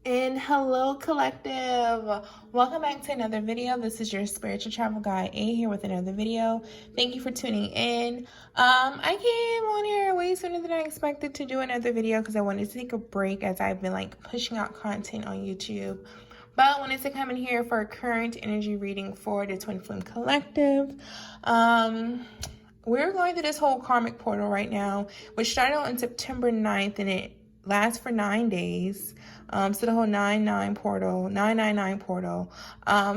And hello, collective. Welcome back to another video. This is your spiritual travel guide A here with another video. Thank you for tuning in. I came on here way sooner than I expected to do another video because I wanted to take a break as I've been like pushing out content on YouTube. But I wanted to come in here for a current energy reading for the Twin Flame Collective. We're going through this whole karmic portal right now, which started on September 9th and it lasts for 9 days. So the whole 9-9 portal, 999 portal.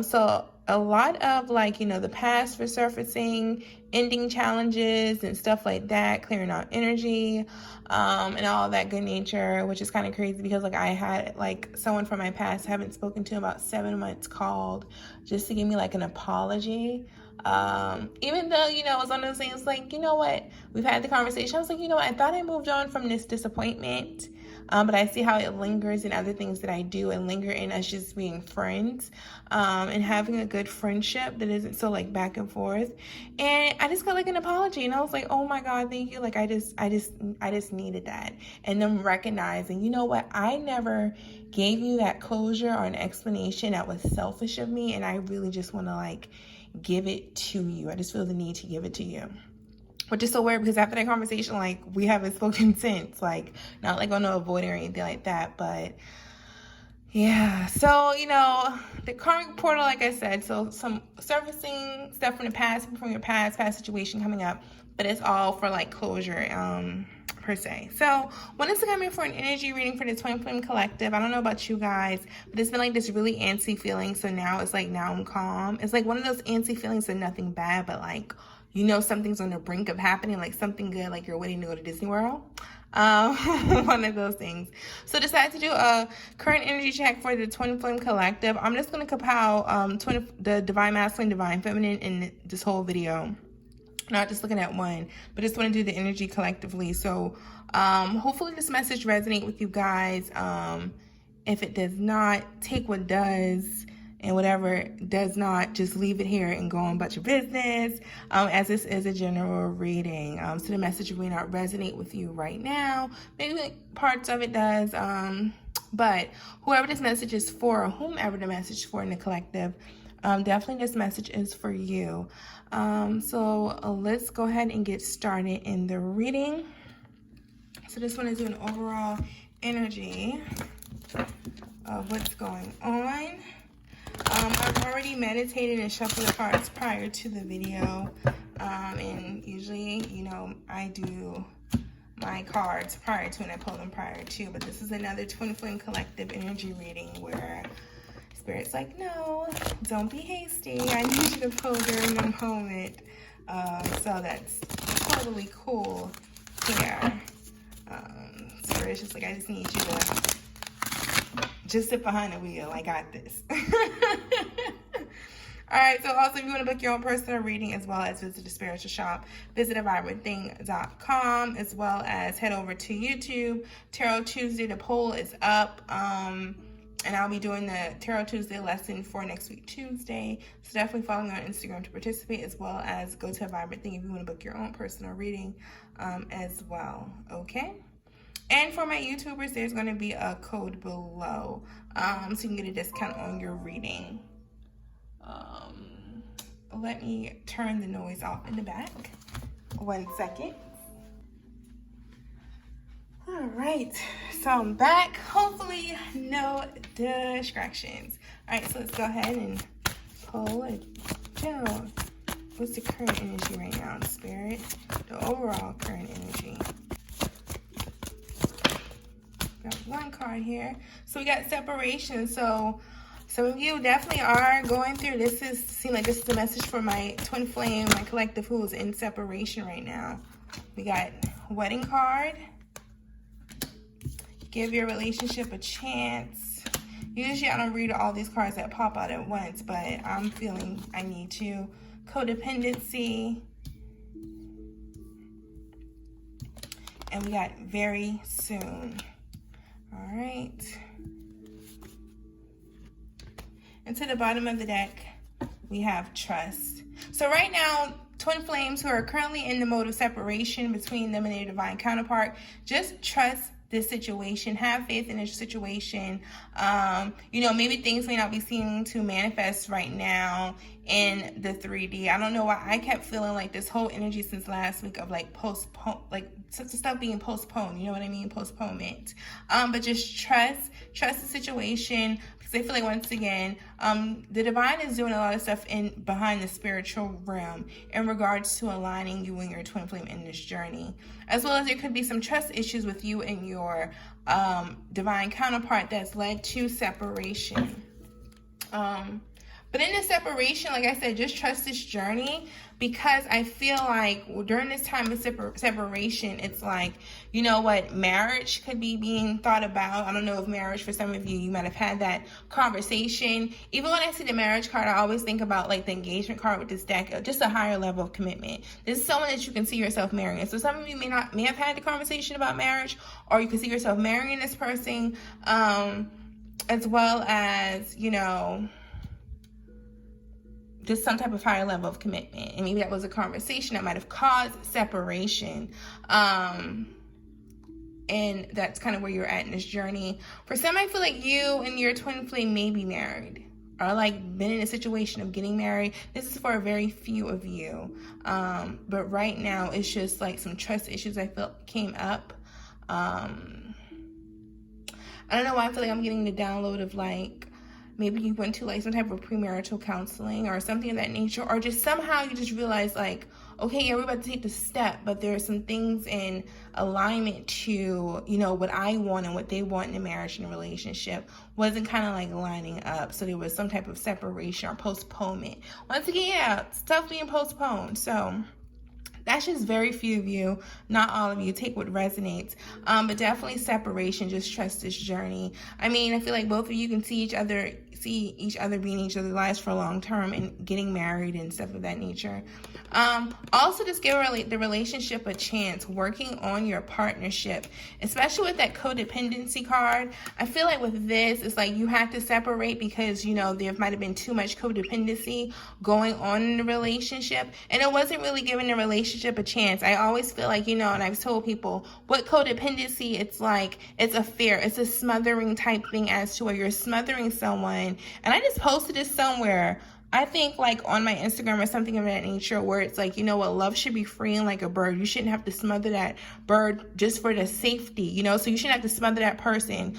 So a lot of like, the past resurfacing, ending challenges and stuff like that, clearing out energy, and all that good nature, which is kind of crazy because like I had like someone from my past I haven't spoken to in about 7 months called just to give me like an apology. Even though, it was one of those things like, you know what, we've had the conversation. I was like, you know what, I thought I moved on from this disappointment. But I see how it lingers in other things that I do and linger in us just being friends, and having a good friendship that isn't so like back and forth. And I just got like an apology and I was like, oh my God, thank you. Like I just needed that. And them recognizing, you know what, I never gave you that closure or an explanation that was selfish of me. And I really just want to like give it to you. I just feel the need to give it to you. Which is so weird because after that conversation, like, we haven't spoken since. Like, not like on no avoiding or anything like that. But, yeah. So, the karmic portal, like I said, so some surfacing stuff from the past, from your past situation coming up. But it's all for, like, closure, per se. So, wanted to come in for an energy reading for the Twin Flame Collective. I don't know about you guys, but it's been, like, this really antsy feeling. So now it's, like, now I'm calm. It's, like, one of those antsy feelings of nothing bad, but, like, something's on the brink of happening, like something good, like you're waiting to go to Disney World. One of those things. So decided to do a current energy check for the Twin Flame Collective. I'm just going to compile the Divine Masculine, Divine Feminine in this whole video. Not just looking at one, but just want to do the energy collectively. So hopefully this message resonates with you guys. If it does not, take what does. And whatever does not, just leave it here and go on about your business, as this is a general reading. So the message may not resonate with you right now. Maybe like parts of it does. But whoever this message is for, or whomever the message is for in the collective, definitely this message is for you. So let's go ahead and get started in the reading. So this one is an overall energy of what's going on. I've already meditated and shuffled the cards prior to the video, and usually, I do my cards prior to and I pull them prior to, but this is another Twin Flame Collective energy reading where Spirit's like, no, don't be hasty. I need you to pull during the moment, so that's totally cool here. Spirit's just like, I just need you to just sit behind the wheel. I got this. All right. So also, if you want to book your own personal reading as well as visit the spiritual shop, visit avibrantthang.com, as well as head over to YouTube. Tarot Tuesday, the poll is up. And I'll be doing the Tarot Tuesday lesson for next week, Tuesday. So definitely follow me on Instagram to participate, as well as go to A Vibrant Thang if you want to book your own personal reading, as well. Okay. And for my YouTubers, there's going to be a code below, so you can get a discount on your reading. Let me turn the noise off in the back. 1 second. All right, so I'm back. Hopefully, no distractions. All right, so let's go ahead and pull it down. What's the current energy right now, Spirit? The overall current energy. Got one card here. So we got separation. So some of you definitely are going through this. Seems like this is a message for my Twin Flame, my collective who is in separation right now. We got wedding card. Give your relationship a chance. Usually I don't read all these cards that pop out at once, but I'm feeling I need to. Codependency. And we got very soon. All right. And to the bottom of the deck, we have trust. So right now, twin flames who are currently in the mode of separation between them and their divine counterpart, just trust this situation. Have faith in this situation. Maybe things may not be seeming to manifest right now in the 3D. I don't know why I kept feeling like this whole energy since last week of like such stuff being postponed. You know what I mean? Postponement. But just trust the situation, because I feel like, once again, the divine is doing a lot of stuff behind the spiritual realm in regards to aligning you and your twin flame in this journey, as well as there could be some trust issues with you and your divine counterpart that's led to separation. But in this separation, like I said, just trust this journey, because I feel like during this time of separation, it's like, you know what, marriage could be being thought about. I don't know if marriage, for some of you, you might have had that conversation. Even when I see the marriage card, I always think about like the engagement card with this deck, just a higher level of commitment. This is someone that you can see yourself marrying. So some of you may have had the conversation about marriage, or you can see yourself marrying this person, as well as, just some type of higher level of commitment. And maybe that was a conversation that might have caused separation. And that's kind of where you're at in this journey. For some, I feel like you and your twin flame may be married, or like been in a situation of getting married. This is for a very few of you. But right now, it's just like some trust issues I felt came up. I don't know why I feel like I'm getting the download of like, maybe you went to like some type of premarital counseling or something of that nature, or just somehow you just realize like, okay, yeah, we're about to take the step, but there are some things in alignment to, what I want and what they want in a marriage and a relationship wasn't kind of like lining up. So there was some type of separation or postponement. Once again, yeah, stuff being postponed. So that's just very few of you, not all of you. Take what resonates. But definitely separation. Just trust this journey. I mean, I feel like both of you can see each other being in each other's lives for a long term and getting married and stuff of that nature. Also, just give the relationship a chance, working on your partnership, especially with that codependency card. I feel like with this, it's like you have to separate because, there might have been too much codependency going on in the relationship, and it wasn't really giving the relationship a chance. I always feel like, and I've told people, what codependency, it's like, it's a fear, it's a smothering type thing, as to where you're smothering someone. And I just posted this somewhere, I think like on my Instagram or something of that nature, where it's like, love should be freeing like a bird. You shouldn't have to smother that bird just for the safety, so you shouldn't have to smother that person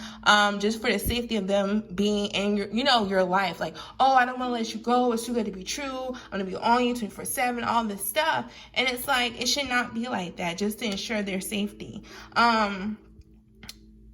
just for the safety of them being in your life. Like, oh, I don't want to let you go, it's too good to be true, I'm gonna be on you 24/7, all this stuff. And it's like, it should not be like that, just to ensure their safety and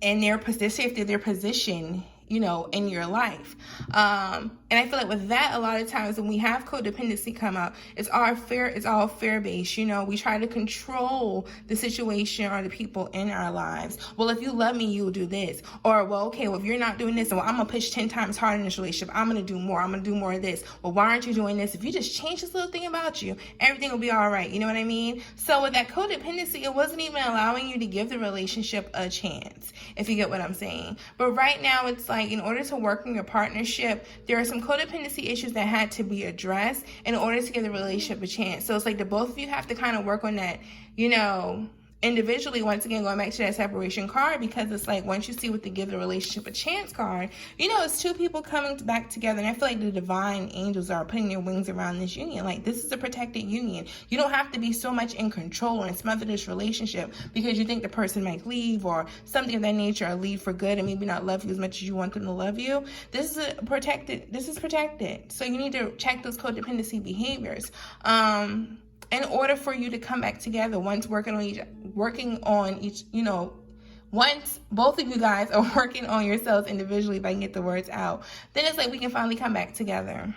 their safety of their position in your life. And I feel like with that, a lot of times when we have codependency come up, it's all fear-based. We try to control the situation or the people in our lives. Well, if you love me, you'll do this. Or, well, okay, well, if you're not doing this, well, I'm going to push 10 times harder in this relationship. I'm going to do more. I'm going to do more of this. Well, why aren't you doing this? If you just change this little thing about you, everything will be all right. You know what I mean? So with that codependency, it wasn't even allowing you to give the relationship a chance, if you get what I'm saying. But right now, it's like, in order to work in your partnership, there are some codependency issues that had to be addressed in order to give the relationship a chance. So it's like the both of you have to kind of work on that, individually. Once again, going back to that separation card, because it's like, once you see what the give the relationship a chance card, it's two people coming back together. And I feel like the divine angels are putting their wings around this union. Like, this is a protected union. You don't have to be so much in control and smother this relationship because you think the person might leave or something of that nature, or leave for good and maybe not love you as much as you want them to love you. This is protected. So you need to check those codependency behaviors. In order for you to come back together, once working on each, once both of you guys are working on yourselves individually, if I can get the words out, then it's like we can finally come back together.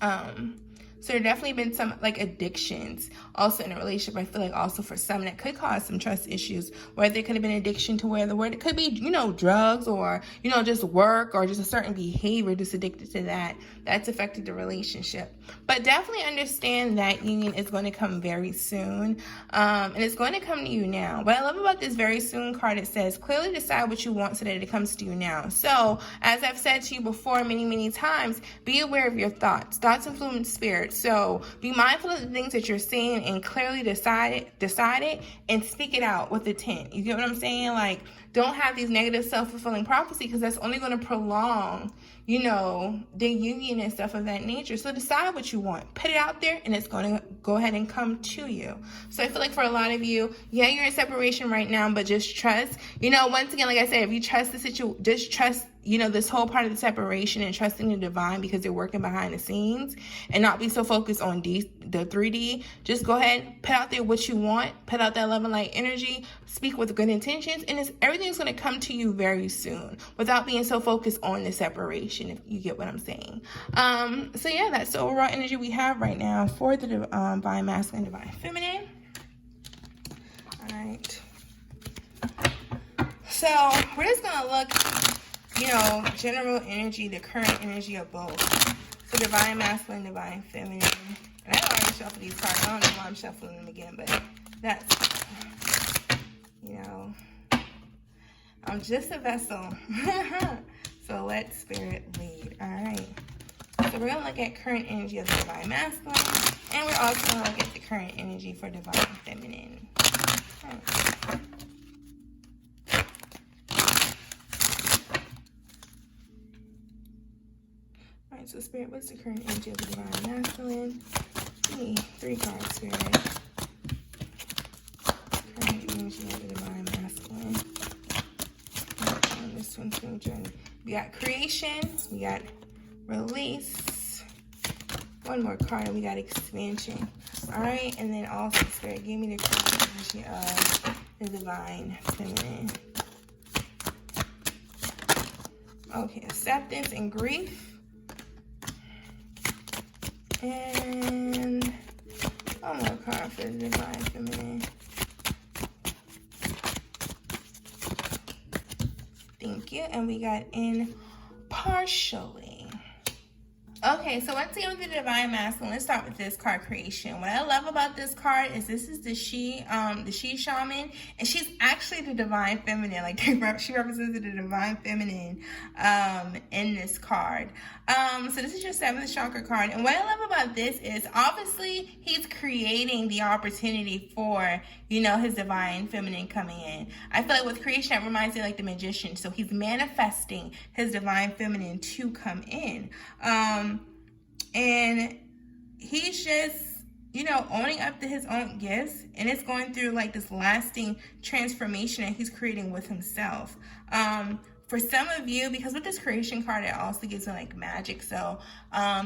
So there definitely been some like addictions also in a relationship. I feel like also for some that could cause some trust issues, where there could have been addiction to where the word, it could be, drugs or, just work or just a certain behavior, just addicted to that. That's affected the relationship. But definitely understand that union is going to come very soon. And it's going to come to you now. What I love about this very soon card, it says, clearly decide what you want so that it comes to you now. So as I've said to you before many, many times, be aware of your thoughts. Thoughts influence spirit. So be mindful of the things that you're saying and clearly decide it and speak it out with intent. You get what I'm saying? Like, don't have these negative self-fulfilling prophecy, because that's only going to prolong, you know, the union and stuff of that nature. So decide what you want, put it out there, and it's going to go ahead and come to you. So I feel like for a lot of you, yeah, you're in separation right now, but just trust, you know, once again, like I said, if you trust the situation, just trust, you know, this whole part of the separation and trusting the divine, because they're working behind the scenes, and not be so focused on the 3D. Just go ahead, put out there what you want, put out that love and light energy, speak with good intentions, and everything's going to come to you very soon without being so focused on the separation, if you get what I'm saying. So yeah, that's the overall energy we have right now for the divine masculine, divine feminine. All right. So we're just going to look, you know, general energy, the current energy of both. So divine masculine, divine feminine. And I already shuffled these cards. I don't know why I'm shuffling them again, but that's, you know, I'm just a vessel. So let spirit lead. All right. So we're going to look at current energy of the divine masculine, and we're also going to look at the current energy for divine feminine. All right. Alright, so spirit, what's the current energy of the divine masculine? Give me 3 cards, spirit. Current energy of the divine masculine. On this one's going to journey. We got creation, we got release. One more card, and we got expansion. Alright, and then also spirit, give me the current energy of the divine feminine. Okay, acceptance and grief. And one more card for the divine feminine. Thank you. And we got impartially. Okay, so once again with the divine masculine, let's start with this card, creation. What I love about this card is this is the she shaman, and she's actually the divine feminine. Like she represents the divine feminine in this card. So this is your 7th chakra card, and what I love about this is obviously he's creating the opportunity for, you know, his divine feminine coming in. I feel like with creation, it reminds me like the magician. So he's manifesting his divine feminine to come in. And he's just, you know, owning up to his own gifts, and it's going through like this lasting transformation that he's creating with himself. For some of you, because with this creation card, it also gives them like magic. So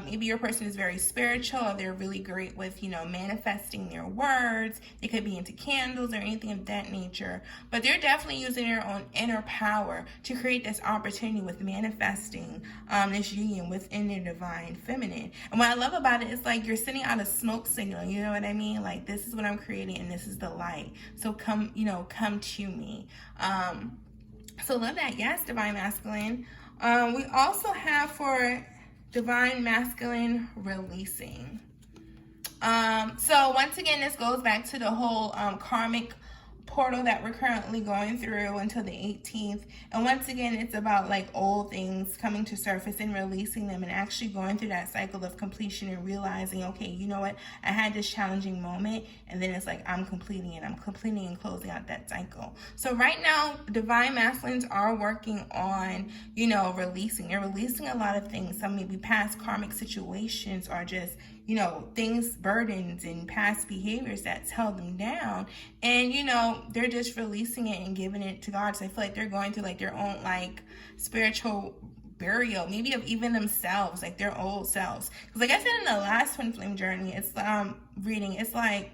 maybe your person is very spiritual, or they're really great with, you know, manifesting their words. They could be into candles or anything of that nature, but they're definitely using their own inner power to create this opportunity with manifesting this union within their divine feminine. And what I love about it is like you're sending out a smoke signal, you know what I mean? Like, this is what I'm creating, and this is the light. So come, you know, come to me. So love that. Yes, divine masculine. We also have for divine masculine releasing. So once again, this goes back to the whole karmic portal that we're currently going through until the 18th. And once again, it's about like old things coming to surface and releasing them, and actually going through that cycle of completion and realizing, okay, you know what, I had this challenging moment, and then it's like I'm completing it. I'm completing and closing out that cycle. So right now, divine masculines are working on, you know, releasing. They're releasing a lot of things. Some maybe past karmic situations, or just, you know, things, burdens, and past behaviors that's held them down. And, you know, they're just releasing it and giving it to God. So I feel like they're going through like their own like spiritual burial, maybe of even themselves, like their old selves. Because like I said in the last twin flame journey, it's reading, it's like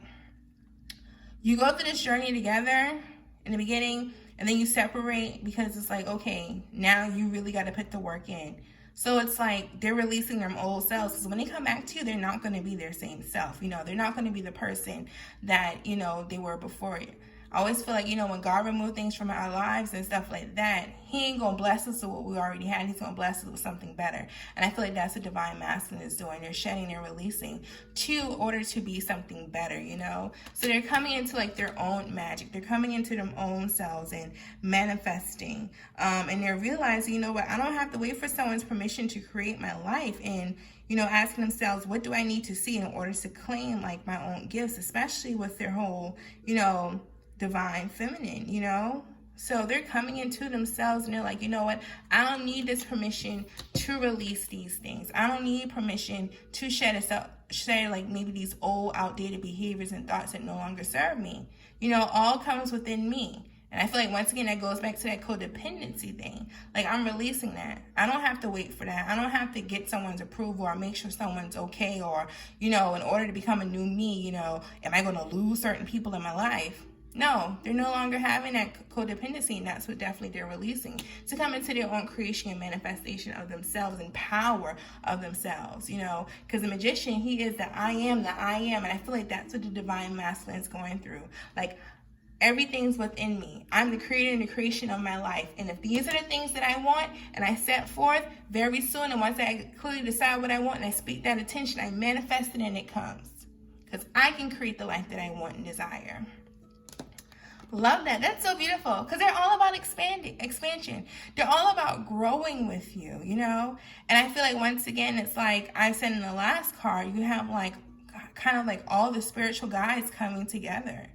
you go through this journey together in the beginning, and then you separate, because it's like, okay, now you really got to put the work in. So it's like they're releasing their old selves, because when they come back to you, they're not going to be their same self. You know, they're not going to be the person that, you know, they were before you. I always feel like, you know, when God removed things from our lives and stuff like that, he ain't going to bless us with what we already had. He's going to bless us with something better. And I feel like that's what divine masculine is doing. They're shedding, they're releasing to order to be something better, you know. So they're coming into like their own magic. They're coming into their own selves and manifesting. And they're realizing, you know what, I don't have to wait for someone's permission to create my life. And, you know, asking themselves, what do I need to see in order to claim like my own gifts, especially with their whole, you know, divine feminine, you know. So they're coming into themselves and they're like, you know what? I don't need this permission to release these things. I don't need permission to shed like maybe these old outdated behaviors and thoughts that no longer serve me. You know, all comes within me. And I feel like once again, that goes back to that codependency thing. Like I'm releasing that. I don't have to wait for that. I don't have to get someone's approval or make sure someone's okay, or, you know, in order to become a new me, you know, am I going to lose certain people in my life? No, they're no longer having that codependency, and that's what definitely they're releasing to come into their own creation and manifestation of themselves and power of themselves, you know, because the magician, he is the I am, and I feel like that's what the divine masculine is going through. Like, everything's within me. I'm the creator and the creation of my life, and if these are the things that I want and I set forth very soon, and once I clearly decide what I want and I speak that intention, I manifest it and it comes, because I can create the life that I want and desire. Love that. That's so beautiful, because they're all about expansion. They're all about growing with you, you know? And I feel like once again, it's like I said in the last card, you have like kind of like all the spiritual guides coming together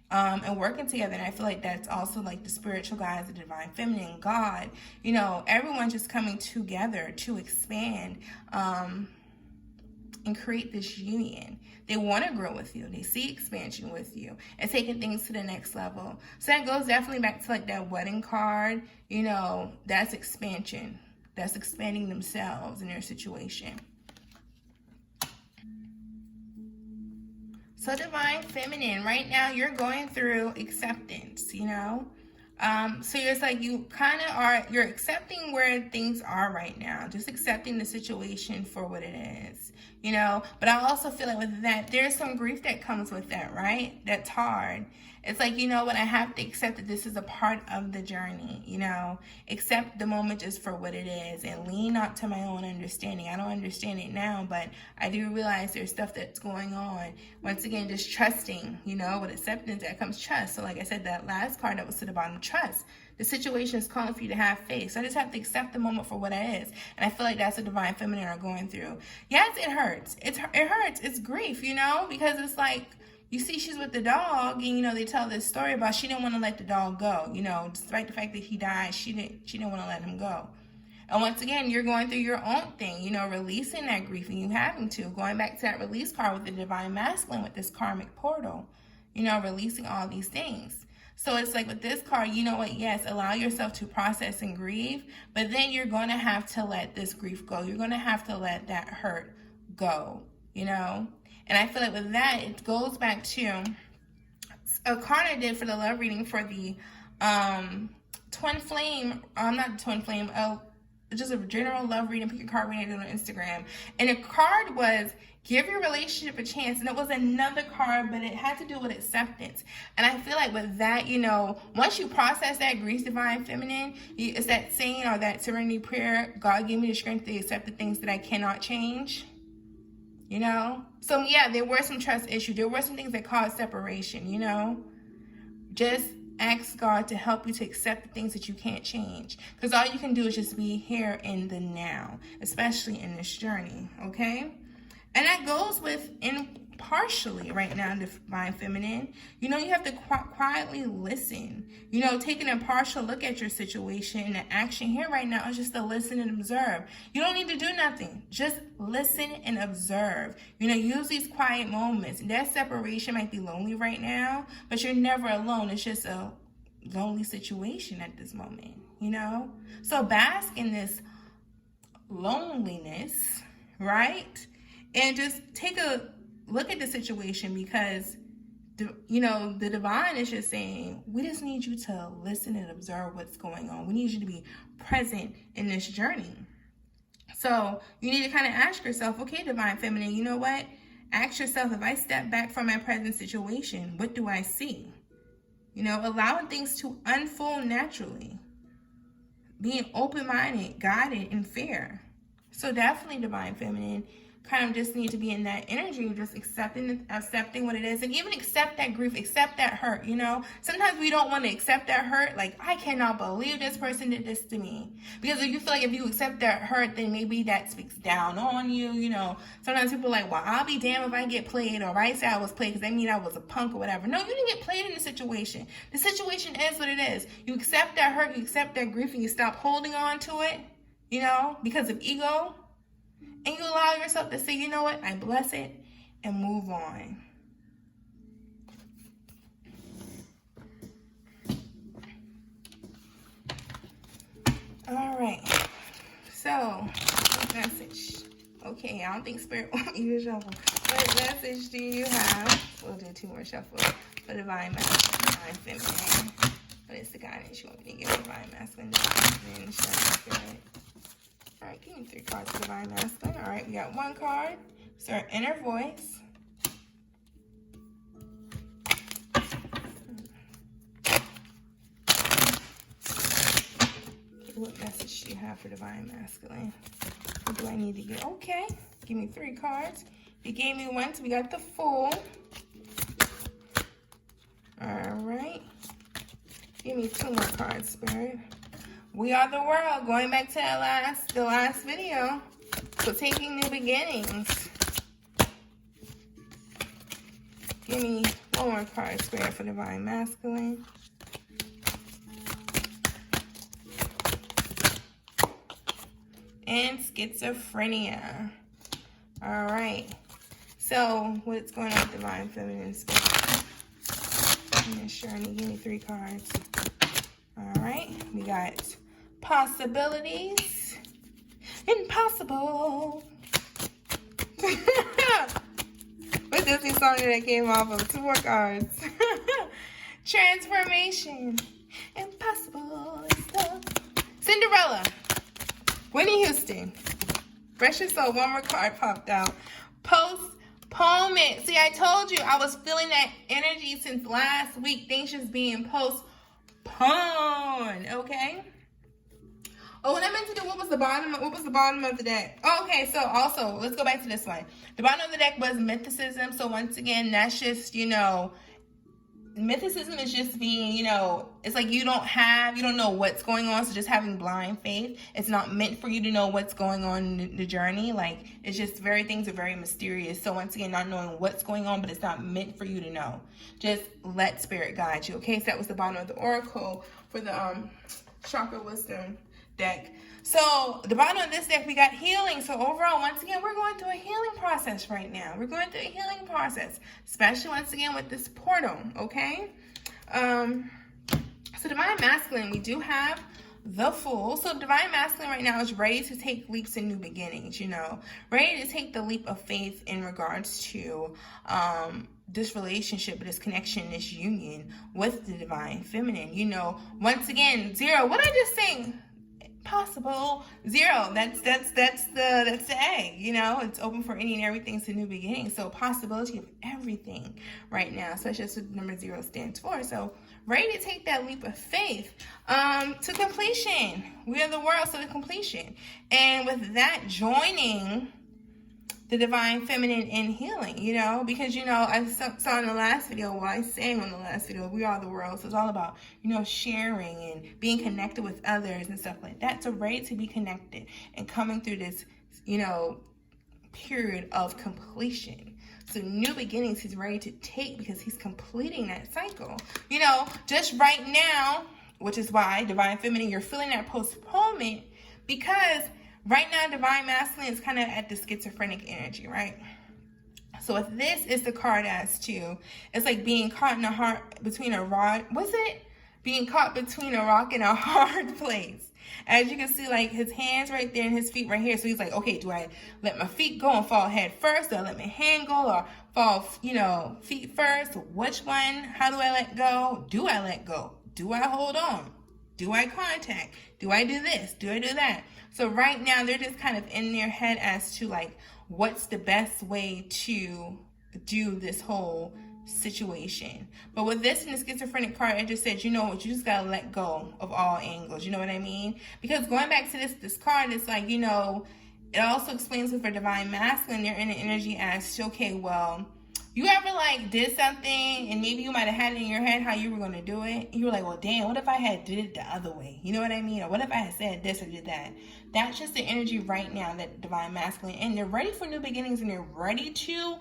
and working together. And I feel like that's also like the spiritual guides, the divine feminine, God, you know, everyone's just coming together to expand and create this union. They want to grow with you. They see expansion with you and taking things to the next level. So that goes definitely back to like that wedding card. You know, that's expansion. That's expanding themselves in their situation. So divine feminine, right now you're going through acceptance, you know. So it's like you kind of are, you're accepting where things are right now, just accepting the situation for what it is, you know. But I also feel like with that, there's some grief that comes with that, right? That's hard. It's like, you know what, I have to accept that this is a part of the journey, you know, accept the moment just for what it is and lean not to my own understanding. I don't understand it now, but I do realize there's stuff that's going on. Once again, just trusting, you know, with acceptance, that comes trust. So like I said, that last card that was to the bottom, trust. The situation is calling for you to have faith. So I just have to accept the moment for what it is. And I feel like that's what divine feminine are going through. Yes, it hurts. It hurts. It's grief, you know, because it's like, you see she's with the dog, and, you know, they tell this story about she didn't want to let the dog go, you know, despite the fact that he died, she didn't want to let him go. And once again, you're going through your own thing, you know, releasing that grief, and you having to, going back to that release card with the divine masculine with this karmic portal, you know, releasing all these things. So it's like with this card, you know what, yes, allow yourself to process and grieve, but then you're going to have to let this grief go. You're going to have to let that hurt go, you know. And I feel like with that, it goes back to a card I did for the love reading for the twin flame, not the twin flame, just a general love reading, pick a card reading on Instagram. And the card was, give your relationship a chance. And it was another card, but it had to do with acceptance. And I feel like with that, you know, once you process that grief, divine feminine, it's that saying or that serenity prayer, God gave me the strength to accept the things that I cannot change. You know? So yeah, there were some trust issues. There were some things that caused separation, you know? Just ask God to help you to accept the things that you can't change. Because all you can do is just be here in the now, especially in this journey, okay? And that goes with impartially right now, divine feminine. You know, you have to quietly listen. You know, take an impartial look at your situation. And the action here right now is just to listen and observe. You don't need to do nothing. Just listen and observe. You know, use these quiet moments. That separation might be lonely right now, but you're never alone. It's just a lonely situation at this moment, you know? So bask in this loneliness, right? And just take a look at the situation, because, you know, the divine is just saying, we just need you to listen and observe what's going on. We need you to be present in this journey. So you need to kind of ask yourself, okay, divine feminine, you know what? Ask yourself, if I step back from my present situation, what do I see? You know, allowing things to unfold naturally. Being open-minded, guided, and fair. So definitely, divine feminine, kind of just need to be in that energy of just accepting what it is, and even accept that grief, accept that hurt, you know. Sometimes we don't want to accept that hurt. Like, I cannot believe this person did this to me. Because if you feel like if you accept that hurt, then maybe that speaks down on you, you know. Sometimes people are like, well, I'll be damned if I get played, or if I say I was played because that means I was a punk or whatever. No, you didn't get played in the situation. The situation is what it is. You accept that hurt, you accept that grief, and you stop holding on to it, you know, because of ego. And you allow yourself to say, you know what, I bless it, and move on. All right. So, what message? Okay, I don't think Spirit wants you to shuffle. What message do you have? We'll do 2 more shuffles. For Divine Masculine, Divine Feminine. What is the guidance you want me to give Divine Masculine, Divine Feminine, Spirit? All right, give me 3 cards for Divine Masculine. All right, we got 1 card. It's our inner voice. What message do you have for Divine Masculine? What do I need to get? Okay, give me 3 cards. You gave me 1, so we got the Fool. All right. Give me 2 more cards, Spirit. We are the world. Going back to that the last video. So taking new beginnings. Give me 1 more card, Spirit, for Divine Masculine. And schizophrenia. All right. So what's going on with Divine Feminine, Spirit? And Shirley, give me 3 cards. All right. We got possibilities. Impossible. What Disney song did that came off of? 2 more cards. Transformation. Impossible stuff. Cinderella. Whitney Houston. Rest your soul. 1 more card popped out. Postponement. See, I told you I was feeling that energy since last week. Things just being postponed. Okay. Oh, what I meant to do, what was the bottom of the deck? Oh, okay, so also, let's go back to this one. The bottom of the deck was mythicism. So once again, that's just, you know, mythicism is just being, you know, it's like you don't know what's going on. So just having blind faith. It's not meant for you to know what's going on in the journey. Like, it's just things are very mysterious. So once again, not knowing what's going on, but it's not meant for you to know. Just let Spirit guide you. Okay, so that was the bottom of the oracle for the chakra wisdom deck. So the bottom of this deck, we got healing. So overall, once again, we're going through a healing process right now. We're going through a healing process, especially once again with this portal. Okay. So Divine Masculine, we do have the Fool. So Divine Masculine right now is ready to take leaps in new beginnings, you know, ready to take the leap of faith in regards to this relationship, this connection, this union with the Divine Feminine. You know, once again, 0. What I just saying? Possible 0. That's the egg, you know. It's open for any and everything. It's a new beginning. So possibility of everything right now. So that's just what number 0 stands for. So ready to take that leap of faith to completion. We are the world, so to completion. And with that, joining the Divine Feminine in healing, you know, because, you know, I saw in the last video, well, I sang on the last video, we are the world. So it's all about, you know, sharing and being connected with others and stuff like that. So ready to be connected and coming through this, you know, period of completion. So new beginnings he's ready to take because he's completing that cycle. You know, just right now, which is why Divine Feminine, you're feeling that postponement because right now, Divine Masculine is kind of at the schizophrenic energy, right? So if this is the card as to, it's like being caught in a between a rock. Was it? Being caught between a rock and a hard place. As you can see, like his hands right there and his feet right here. So he's like, okay, do I let my feet go and fall head first? Do I let my hand go or fall, you know, feet first? Which one? How do I let go? Do I let go? Do I hold on? Do I contact? Do I do this? Do I do that? So right now, they're just kind of in their head as to like, what's the best way to do this whole situation. But with this in the schizophrenic card, it just said, you know what, you just got to let go of all angles. You know what I mean? Because going back to this card, it's like, you know, It also explains that for Divine Masculine, they're in the energy as, okay, well, you ever like did something and maybe you might have had it in your head how you were going to do it. You were like, well, damn, what if I had did it the other way? You know what I mean? Or what if I had said this or did that? That's just the energy right now that Divine Masculine, and they're ready for new beginnings, and they're ready to,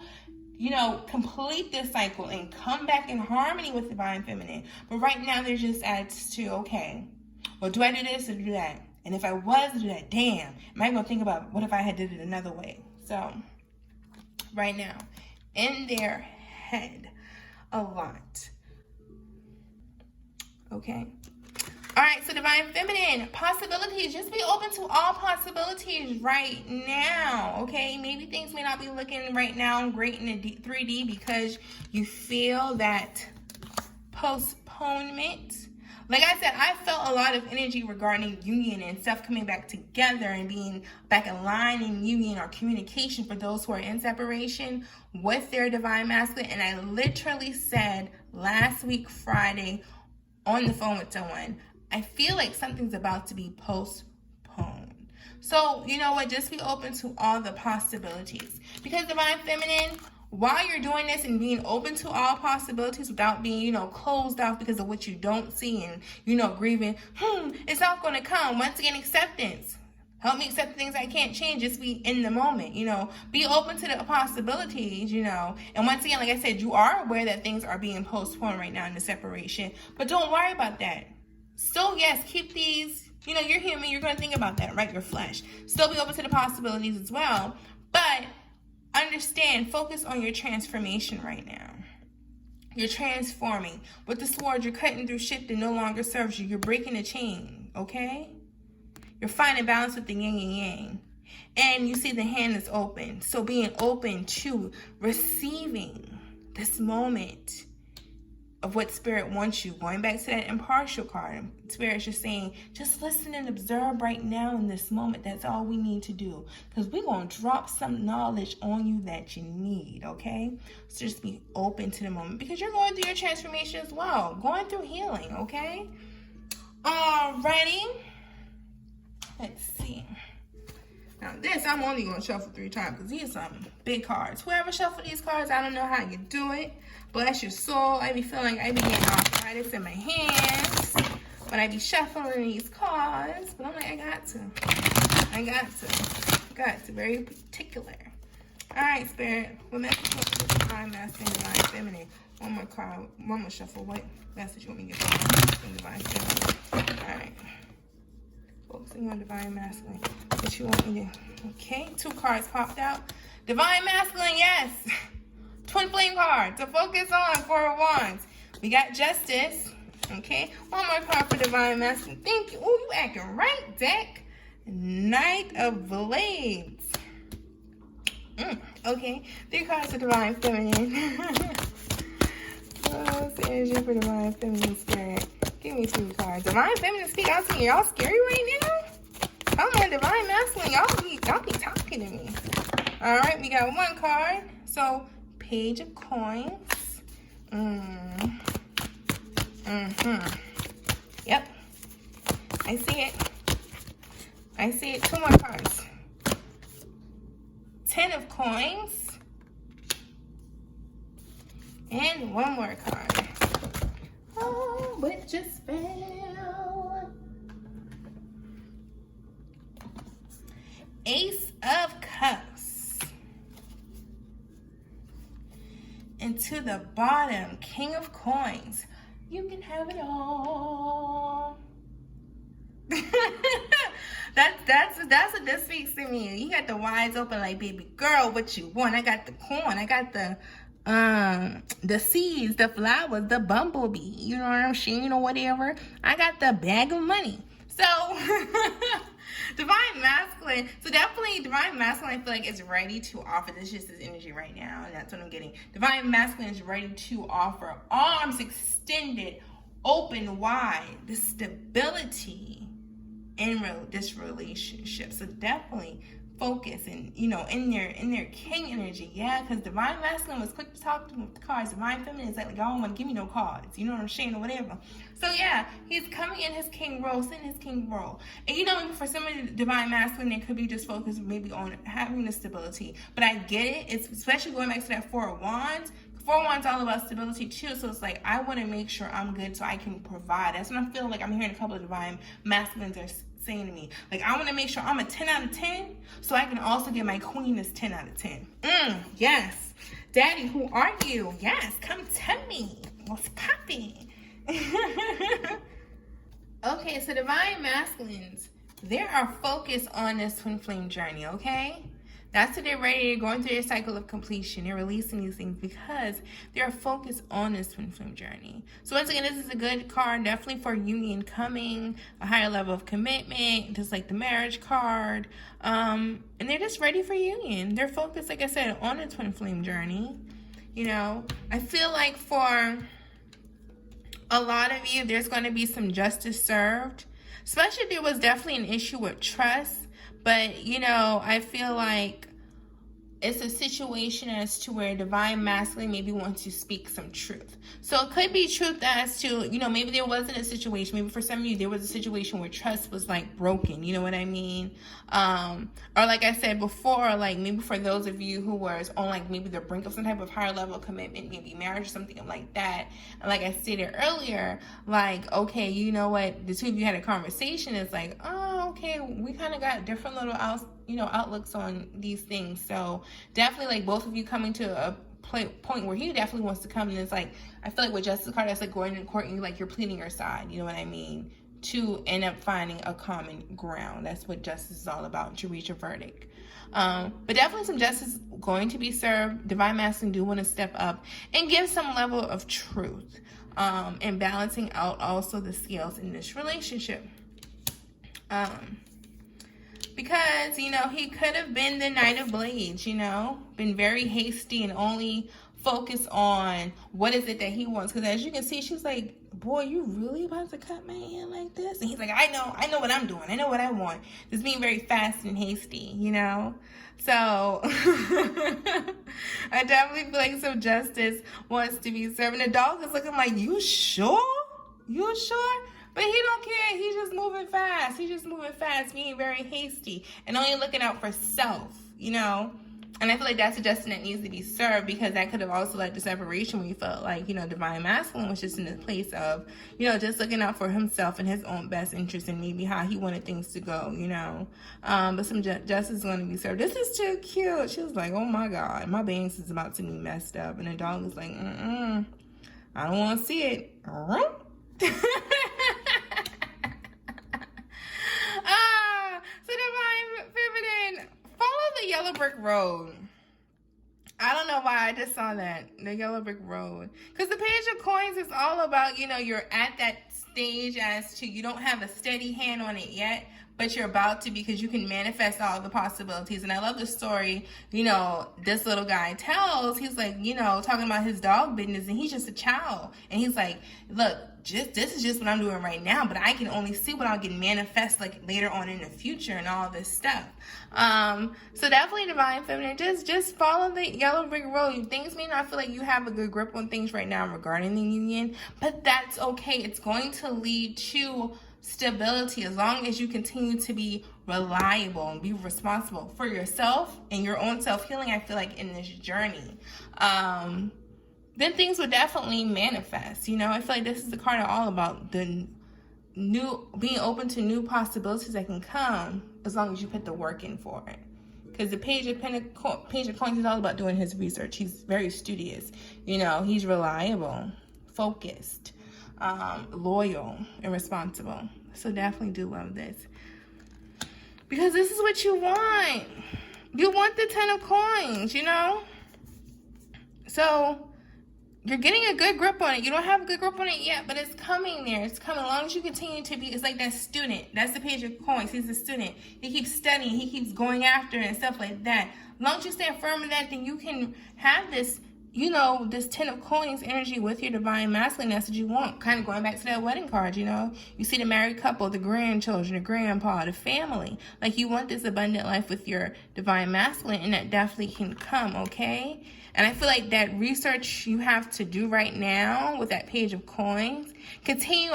you know, complete this cycle and come back in harmony with Divine Feminine. But right now they're just as to, okay, well, do I do this or do that? And if I was to do that, damn, am I going to think about what if I had did it another way? So right now, in their head, a lot. Okay. All right, so Divine Feminine, possibilities. Just be open to all possibilities right now, okay? Maybe things may not be looking right now great in the 3D because you feel that postponement. Like I said, I felt a lot of energy regarding union and stuff coming back together and being back in line in union or communication for those who are in separation with their Divine Masculine. And I literally said last week, Friday, on the phone with someone, I feel like something's about to be postponed. So, you know what? Just be open to all the possibilities. Because Divine Feminine, while you're doing this and being open to all possibilities without being, you know, closed off because of what you don't see and, you know, grieving, it's not going to come. Once again, acceptance. Help me accept the things I can't change. Just be in the moment, you know. Be open to the possibilities, you know. And once again, like I said, you are aware that things are being postponed right now in the separation. But don't worry about that. Still, yes, keep these, you know, you're human. You're going to think about that, right? Your flesh. Still be open to the possibilities as well. But understand, focus on your transformation right now. You're transforming. With the sword, you're cutting through shit that no longer serves you. You're breaking the chain, okay? You're finding balance with the yin and yang. And you see the hand is open. So being open to receiving this moment of what Spirit wants you. Going back to that impartial card. Spirit's just saying, just listen and observe right now in this moment. That's all we need to do. Because we're going to drop some knowledge on you that you need, okay? So just be open to the moment. Because you're going through your transformation as well. Going through healing, okay? Alrighty. Let's see. Now this, I'm only going to shuffle 3 times because these are some big cards. Whoever shuffle these cards, I don't know how you do it. Bless your soul. I be feeling like I be getting arthritis in my hands when I be shuffling these cards. But I'm like, I got to. Very particular. All right, Spirit. What message you want me to get? Divine Masculine, Divine Feminine. One more card. One more shuffle. What message you want me to get from Divine Feminine? All right. Focusing on Divine Masculine. What you want me to... Okay. 2 cards popped out. Divine Masculine, yes. Twin Flame card to focus on for Wands. We got Justice. Okay. One more card for Divine Masculine. Thank you. Oh, you acting right, deck. Knight of Blades. Okay. 3 cards for Divine Feminine. Oh, it's energy for Divine Feminine Spirit. Give me 2 cards. Divine Feminine, speak out to me. Y'all scary right now? Come on, Divine Masculine. Y'all be talking to me. All right. We got 1 card. So... Page of Coins. Yep. I see it. 2 more cards. 10 of Coins. And 1 more card. Oh, but just fell. Ace of Cups. And to the bottom, King of Coins. You can have it all. That's what this speaks to me. You got the wise open like, baby girl, what you want? I got the corn. I got the seeds, the flowers, the bumblebee. You know what I'm saying? You know, whatever. I got the bag of money. So Divine Masculine. So definitely Divine Masculine, I feel like is ready to offer. This is just this energy right now, and that's what I'm getting. Divine Masculine is ready to offer arms extended, open wide, the stability in this relationship. So definitely focus and, you know, in their king energy. Yeah, because divine masculine was quick to talk to them with the cards. Divine feminine is like, y'all don't want to give me no cards, you know what I'm saying, or whatever. So yeah, he's coming in his king role, sitting his king role. And you know, for some of the divine masculine, they could be just focused maybe on having the stability. But I get it. It's especially going back to that Four of Wands. Four of Wands all about stability too. So it's like, I want to make sure I'm good so I can provide. That's what I feel like I'm hearing a couple of divine masculines are saying to me. Like, I want to make sure I'm a 10 out of 10 so I can also get my queen this 10 out of 10. Yes. Daddy, who are you? Yes, come tell me. What's popping? Okay, so divine masculines, they are focused on this twin flame journey, okay? That's what they're ready. They're going through their cycle of completion. They're releasing these things because they're focused on this twin flame journey. So once again, this is a good card, definitely for union coming, a higher level of commitment, just like the marriage card. And they're just ready for union. They're focused, like I said, on the twin flame journey. You know, I feel like for a lot of you, there's going to be some justice served, especially if there was definitely an issue with trust. But, you know, I feel like it's a situation as to where divine masculine maybe wants to speak some truth. So it could be truth as to, you know, maybe there wasn't a situation. Maybe for some of you, there was a situation where trust was like broken. You know what I mean? Or like I said before, like maybe for those of you who was on like maybe the brink of some type of higher level commitment, maybe marriage or something like that. And like I stated earlier, like, okay, you know what? The two of you had a conversation. It's like, oh, okay, we kind of got different little outlooks on these things. So definitely like both of you coming to a point where he definitely wants to come, and it's like, I feel like with Justice card, that's like going to court and like you're pleading your side, you know what I mean, to end up finding a common ground. That's what justice is all about, to reach a verdict. But definitely some justice going to be served. Divine masculine do want to step up and give some level of truth, and balancing out also the scales in this relationship. Because, you know, he could have been the Knight of Blades, you know, been very hasty and only focused on what is it that he wants. Because as you can see, she's like, boy, you really about to cut my hand like this? And he's like, I know what I'm doing. I know what I want. Just being very fast and hasty, you know. So I definitely feel like some justice wants to be served. And the dog is looking like, you sure? You sure? But he don't care. He's just moving fast. He's just moving fast, being very hasty and only looking out for self, you know. And I feel like that's a justice that needs to be served, because that could have also led to separation when you felt like, you know, divine masculine was just in the place of, you know, just looking out for himself and his own best interest and maybe how he wanted things to go, you know. But some justice is going to be served. This is too cute. She was like, oh my God, my bangs is about to be messed up. And the dog is like, I don't want to see it. So divine feminine, follow the yellow brick road. I don't know why I just saw that, the yellow brick road, because the Page of Coins is all about, you know, you're at that stage as to you don't have a steady hand on it yet, but you're about to, because you can manifest all the possibilities. And I love the story, you know, this little guy tells. He's like, you know, talking about his dog business, and he's just a child, and he's like, look, this is just what I'm doing right now, but I can only see what I'll get manifest like later on in the future and all this stuff. So definitely divine feminine, just follow the yellow brick road. Things may not feel like you have a good grip on things right now regarding the union, but that's okay. It's going to lead to stability as long as you continue to be reliable and be responsible for yourself and your own self-healing. I feel like in this journey, then things will definitely manifest. You know, I feel like this is the card all about the new, being open to new possibilities that can come as long as you put the work in for it. Because the Page of Coins is all about doing his research. He's very studious. You know, he's reliable, focused, loyal, and responsible. So definitely do love this, because this is what you want. You want the 10 of Coins, you know. So you're getting a good grip on it. You don't have a good grip on it yet, but it's coming there. It's coming. As long as you continue to be, it's like that student. That's the Page of Coins. He's a student. He keeps studying. He keeps going after it and stuff like that. As long as you stay firm in that, then you can have this, you know, this 10 of coins energy with your divine masculine, that's what you want. Kind of going back to that wedding card, you know. You see the married couple, the grandchildren, the grandpa, the family. Like, you want this abundant life with your divine masculine, and that definitely can come, okay? And I feel like that research you have to do right now with that page of coins, continue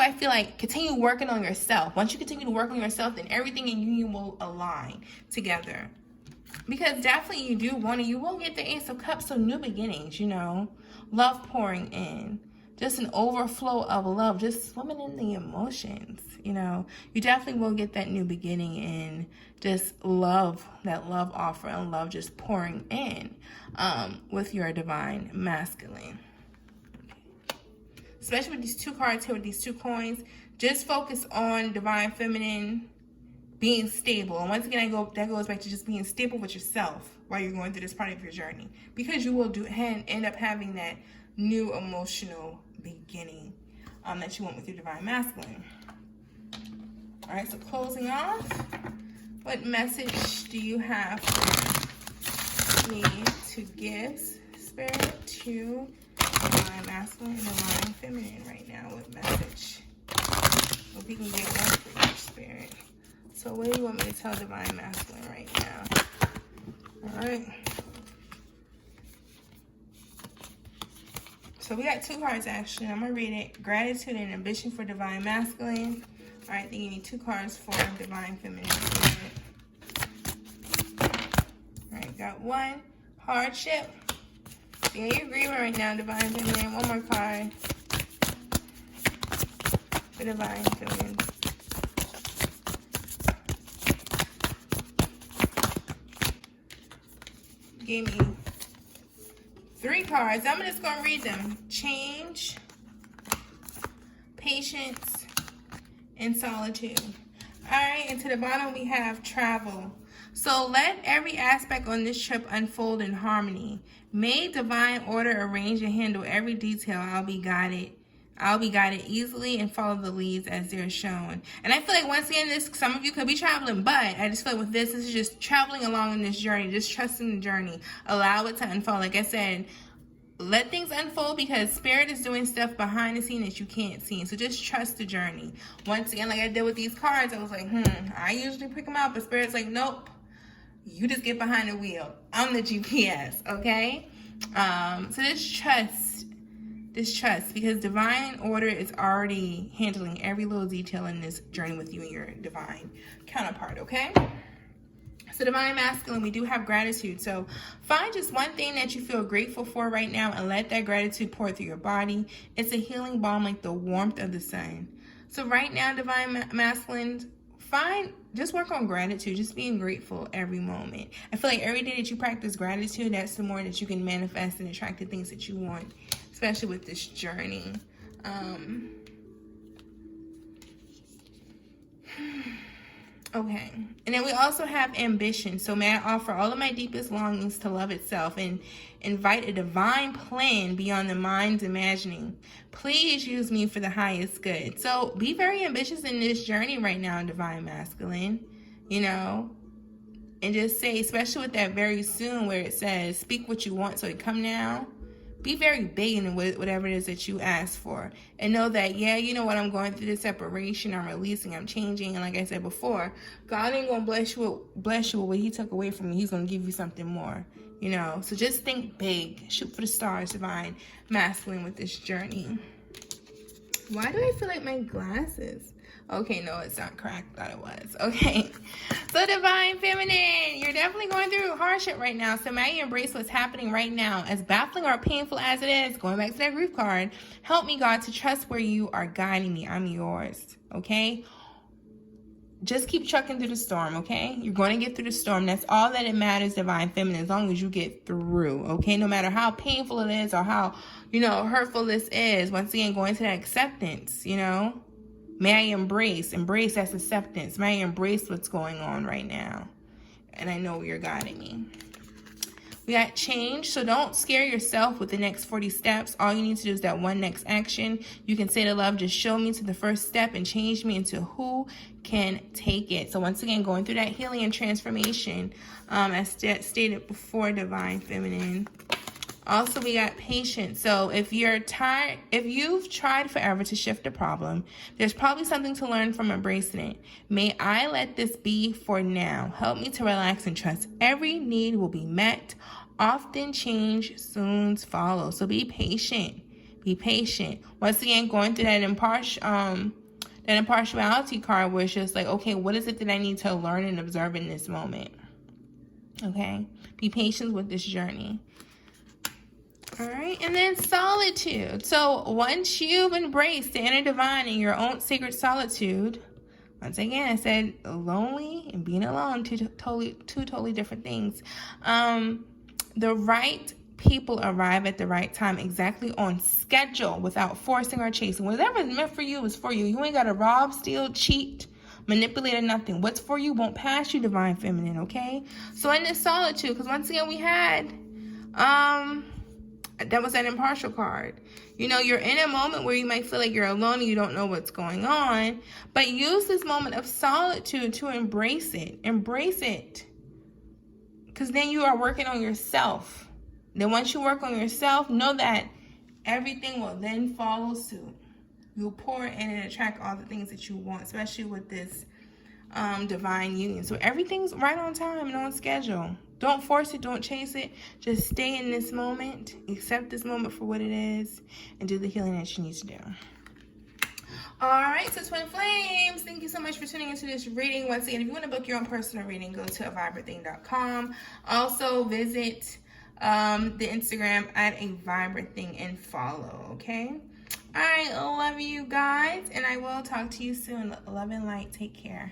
working on yourself. Once you continue to work on yourself, then everything in you will align together. Because definitely you will get the Ace of Cups, so new beginnings, you know, love pouring in, just an overflow of love, just swimming in the emotions, you know. You definitely will get that new beginning in just love, that love offer and love just pouring in with your divine masculine. Especially with these two cards here, with these two coins, just focus on divine feminine being stable. And once again, that goes back to just being stable with yourself while you're going through this part of your journey, because you will end up having that new emotional beginning that you want with your divine masculine. All right, so closing off, what message do you have for me to give, Spirit, to divine masculine and divine feminine right now? What message? Hope you can get one for each, Spirit. So what do you want me to tell divine masculine right now? All right. So we got two cards, actually. I'm going to read it. Gratitude and ambition for divine masculine. All right, then you need two cards for divine feminine. All right, got one. Hardship. Yeah, you're agreement right now, divine feminine. One more card for divine feminine. Gave me three cards. I'm just going to read them. Change, patience, and solitude. All right, and to the bottom we have travel. So let every aspect on this trip unfold in harmony. May divine order arrange and handle every detail. I'll be guided easily and follow the leads as they're shown. And I feel like, once again, some of you could be traveling, but I just feel like with this is just traveling along in this journey, just trusting the journey. Allow it to unfold. Like I said, let things unfold, because Spirit is doing stuff behind the scene that you can't see. So just trust the journey. Once again, like I did with these cards, I was like, I usually pick them out, but Spirit's like, nope. You just get behind the wheel. I'm the GPS, okay? So just trust, because divine order is already handling every little detail in this journey with you and your divine counterpart, okay? So divine masculine, we do have gratitude. So find just one thing that you feel grateful for right now and let that gratitude pour through your body. It's a healing balm like the warmth of the sun. So right now, divine masculine, just work on gratitude, just being grateful every moment. I feel like every day that you practice gratitude, that's the more that you can manifest and attract the things that you want, especially with this journey. Okay, and then we also have ambition. So may I offer all of my deepest longings to love itself and invite a divine plan beyond the mind's imagining. Please use me for the highest good. So be very ambitious in this journey right now, divine masculine, you know, and just say, especially with that very soon where it says, speak what you want so it come now. Be very big in whatever it is that you ask for. And know that, yeah, you know what, I'm going through this separation, I'm releasing, I'm changing. And like I said before, God ain't going to bless you with what he took away from you. He's going to give you something more, you know. So just think big. Shoot for the stars, divine masculine, with this journey. Why do I feel like my glasses? Okay, no, it's not cracked. Thought it was. Okay. So divine feminine, you're definitely going through hardship right now. So may you embrace what's happening right now. As baffling or painful as it is, going back to that grief card, help me, God, to trust where you are guiding me. I'm yours. Okay? Just keep trucking through the storm, okay? You're going to get through the storm. That's all that it matters, divine feminine, as long as you get through, okay? No matter how painful it is or how, you know, hurtful this is. Once again, going to that acceptance, you know? May I embrace that acceptance. May I embrace what's going on right now. And I know you're guiding me. We got change. So don't scare yourself with the next 40 steps. All you need to do is that one next action. You can say to love, just show me to the first step and change me into who can take it. So once again, going through that healing and transformation, as stated before, divine feminine. Also, we got patience. So if you've tried forever to shift a problem, there's probably something to learn from embracing it. May I let this be for now. Help me to relax and trust. Every need will be met. Often change soon follows. So be patient. Be patient. Once again, going through that impartiality card where it's just like, okay, what is it that I need to learn and observe in this moment? Okay? Be patient with this journey. All right, and then solitude. So once you've embraced the inner divine in your own sacred solitude, once again, I said lonely and being alone, two totally different things. The right people arrive at the right time, exactly on schedule, without forcing or chasing. Whatever is meant for you is for you. You ain't got to rob, steal, cheat, manipulate, or nothing. What's for you won't pass you, divine feminine, okay? So in this solitude, because once again we had that was an impartial card. You know, you're in a moment where you might feel like you're alone and you don't know what's going on, but use this moment of solitude to embrace it. Embrace it. Because then you are working on yourself. Then once you work on yourself, know that everything will then follow suit. You'll pour in and attract all the things that you want, especially with this divine union. So everything's right on time and on schedule. Don't force it. Don't chase it. Just stay in this moment. Accept this moment for what it is and do the healing that you need to do. All right, so Twin Flames, thank you so much for tuning into this reading. Once again, if you want to book your own personal reading, go to avibrantthang.com. Also, visit the Instagram at A Vibrant Thing and follow, okay? All right, love you guys, and I will talk to you soon. Love and light. Take care.